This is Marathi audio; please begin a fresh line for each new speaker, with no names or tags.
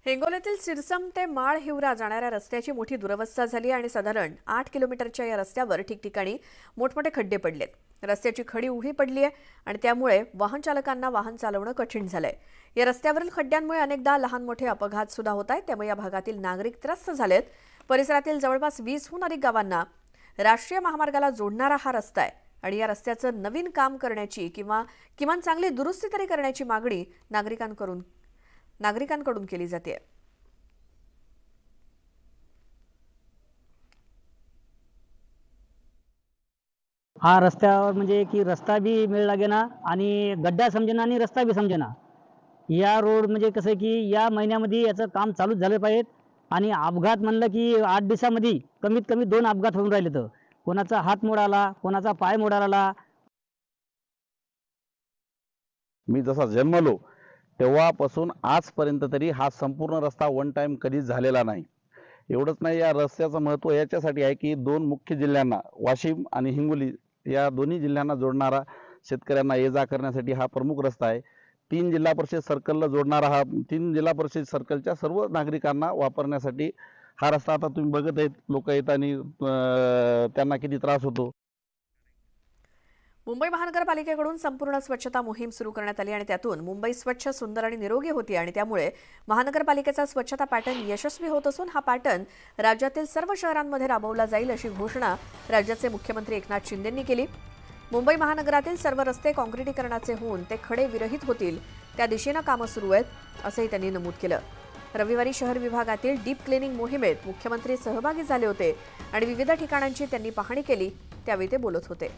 हिंगोलीतील सिरसम ते माळ हिवरा जाणाऱ्या रस्त्याची मोठी दुरवस्था झाली आणि साधारण 8 किलोमीटरच्या या रस्त्यावर ठिकठिकाणी मोठमोठे खड्डे पडलेत. रस्त्याची खडी उघडी पडली आहे आणि त्यामुळे वाहन चालकांना वाहन चालवणं कठीण झालंय. या रस्त्यावरील खड्ड्यांमुळे अनेकदा लहान मोठे अपघात सुद्धा होत आहेत. त्यामुळे या भागातील नागरिक त्रस्त झालेत. परिसरातील जवळपास 20हून अधिक गावांना राष्ट्रीय महामार्गाला जोडणारा हा रस्ता आहे आणि या रस्त्याचं नवीन काम करण्याची किंवा किमान चांगली दुरुस्ती तरी करण्याची मागणी नागरिकांकडून केली जाते.
हा रस्त्यावर म्हणजे की रस्ता बी मिळ लागेना आणि गड्डा समजेना आणि रस्ता बी समजेना. या रोड म्हणजे कसं आहे की या महिन्यामध्ये याचं काम चालूच झालं पाहिजे. आणि अपघात म्हणलं की 8 दिवसामध्ये कमीत कमी 2 अपघात होऊन राहिले. तर कोणाचा हात मोडाला, कोणाचा पाय मोडाला.
मी जसा जन्मलो तेव्हापासून आजपर्यंत तरी हा संपूर्ण रस्ता वन टाइम कधीच झालेला नाही. एवढंच नाही, या रस्त्याचं महत्त्व याच्यासाठी आहे की 2 मुख्य जिल्ह्यांना वाशिम आणि हिंगोली या दोन्ही जिल्ह्यांना जोडणारा, शेतकऱ्यांना ये जा करण्यासाठी हा प्रमुख रस्ता आहे. 3 जिल्हा परिषद सर्कलला जोडणारा हा 3 जिल्हा परिषद सर्कलच्या सर्व नागरिकांना वापरण्यासाठी हा रस्ता. आता तुम्ही बघत आहेत लोक येताना त्यांना किती त्रास होतो.
मुंबई महानगरपालिकेकडून संपूर्ण स्वच्छता मोहीम सुरू करण्यात आली आणि त्यातून मुंबई स्वच्छ, सुंदर आणि निरोगी होती आणि त्यामुळे महानगरपालिकेचा स्वच्छता पॅटर्न यशस्वी होत असून हा पॅटर्न राज्यातील सर्व शहरांमध्ये राबवला जाईल अशी घोषणा राज्याचे मुख्यमंत्री एकनाथ शिंदेंनी केली. मुंबई महानगरातील सर्व रस्ते काँक्रिटीकरणाचे होऊन ते खडे विरहित होतील, त्या दिशेनं कामं सुरू आहेत असंही त्यांनी नमूद केलं. रविवारी शहर विभागातील डीप क्लिनिंग मोहिमेत मुख्यमंत्री सहभागी झाले होते आणि विविध ठिकाणांची त्यांनी पाहणी केली. त्यावेळी ते बोलत होते.